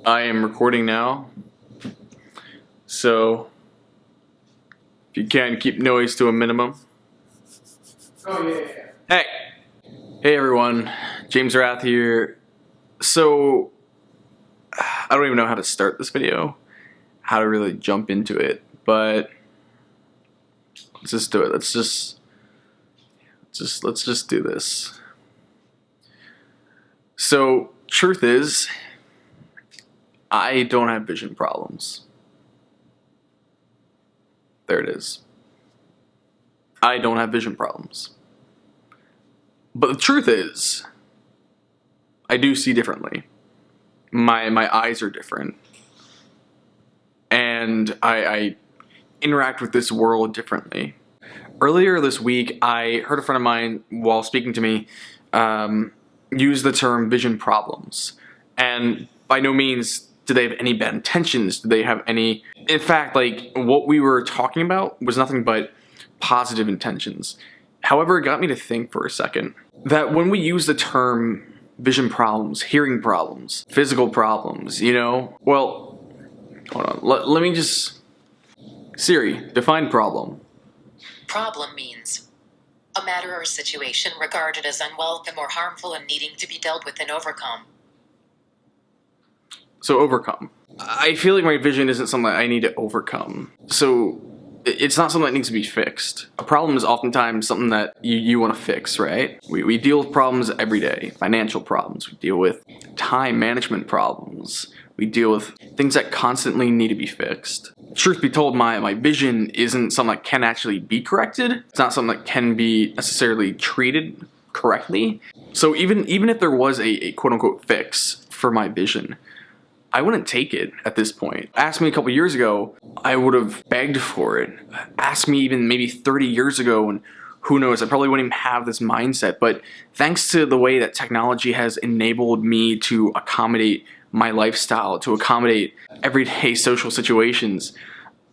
I am recording now, so if you can, keep noise to a minimum. Oh, yeah. Hey! Hey everyone, James Rath here. So, I don't even know how to start this video, how to really jump into it, but let's just do it. Let's just do this. So, truth is, I don't have vision problems. There it is. I don't have vision problems. But the truth is, I do see differently. My eyes are different. And I interact with this world differently. Earlier this week, I heard a friend of mine, while speaking to me, use the term vision problems. And by no means do they have any bad intentions. Do they have any... In fact, like, what we were talking about was nothing but positive intentions. However, it got me to think for a second that when we use the term vision problems, hearing problems, physical problems, you know, well, hold on, let me just... Siri, define problem. Problem means a matter or situation regarded as unwelcome or harmful and needing to be dealt with and overcome. So overcome. I feel like my vision isn't something that I need to overcome. So it's not something that needs to be fixed. A problem is oftentimes something that you want to fix, right? We deal with problems every day. Financial problems. We deal with time management problems. We deal with things that constantly need to be fixed. Truth be told, my vision isn't something that can actually be corrected. It's not something that can be necessarily treated correctly. So even if there was a quote-unquote fix for my vision, I wouldn't take it at this point. Ask me a couple years ago, I would have begged for it. Ask me even maybe 30 years ago, and who knows, I probably wouldn't even have this mindset. But thanks to the way that technology has enabled me to accommodate my lifestyle, to accommodate everyday social situations,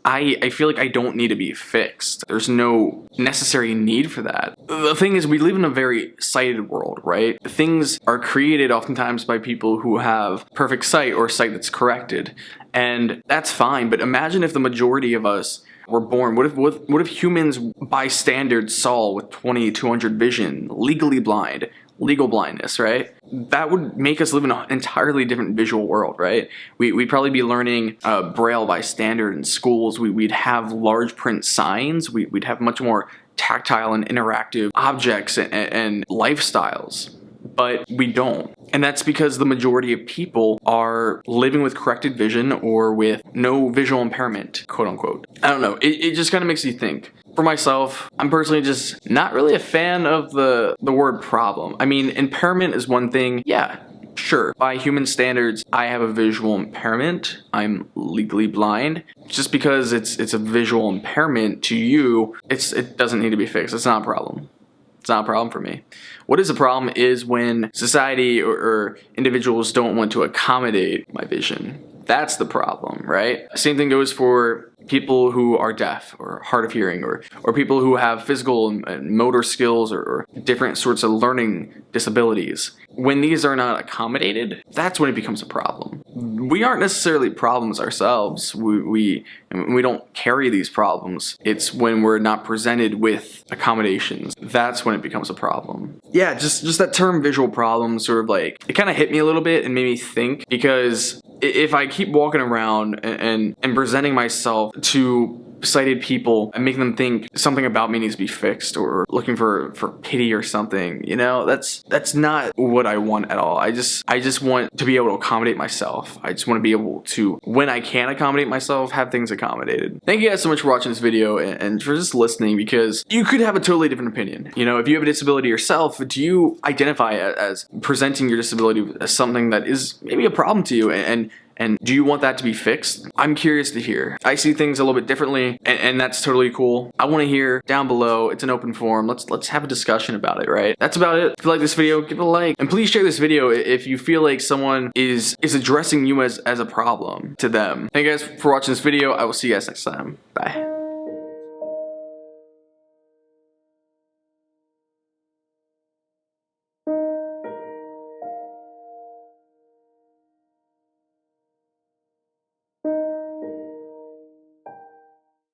I feel like I don't need to be fixed. There's no necessary need for that. The thing is, we live in a very sighted world, right? Things are created oftentimes by people who have perfect sight or sight that's corrected. And that's fine, but imagine if the majority of us were born. What if humans by standards saw with 20/200 vision, legally blind, legal blindness, right? That would make us live in an entirely different visual world, right? We'd probably be learning Braille by standard in schools. We'd have large print signs. We'd have much more tactile and interactive objects and lifestyles. But we don't. And that's because the majority of people are living with corrected vision or with no visual impairment, quote unquote. I don't know. It just kind of makes you think. For myself, I'm personally just not really a fan of the word problem. I mean, impairment is one thing. Yeah, sure. By human standards, I have a visual impairment. I'm legally blind. Just because it's a visual impairment to you, it doesn't need to be fixed. It's not a problem. It's not a problem for me. What is a problem is when society or individuals don't want to accommodate my vision. That's the problem, right? Same thing goes for people who are deaf or hard of hearing or people who have physical and motor skills or different sorts of learning disabilities. When these are not accommodated, that's when it becomes a problem. We aren't necessarily problems ourselves. We don't carry these problems. It's when we're not presented with accommodations. That's when it becomes a problem. Yeah, just that term visual problem sort of like, it kind of hit me a little bit and made me think, because if I keep walking around and presenting myself to sighted people and making them think something about me needs to be fixed or looking for pity or something, you know, that's not what I want at all. I just want to be able to accommodate myself. I just want to be able to, when I can accommodate myself, have things accommodated. Thank you guys so much for watching this video and for just listening, because you could have a totally different opinion. You know, if you have a disability yourself, do you identify as presenting your disability as something that is maybe a problem to you, and do you want that to be fixed? I'm curious to hear. I see things a little bit differently, and that's totally cool. I want to hear down below. It's an open forum. Let's have a discussion about it, right? That's about it. If you like this video, give it a like. And please share this video if you feel like someone is addressing you as a problem to them. Thank you guys for watching this video. I will see you guys next time. Bye.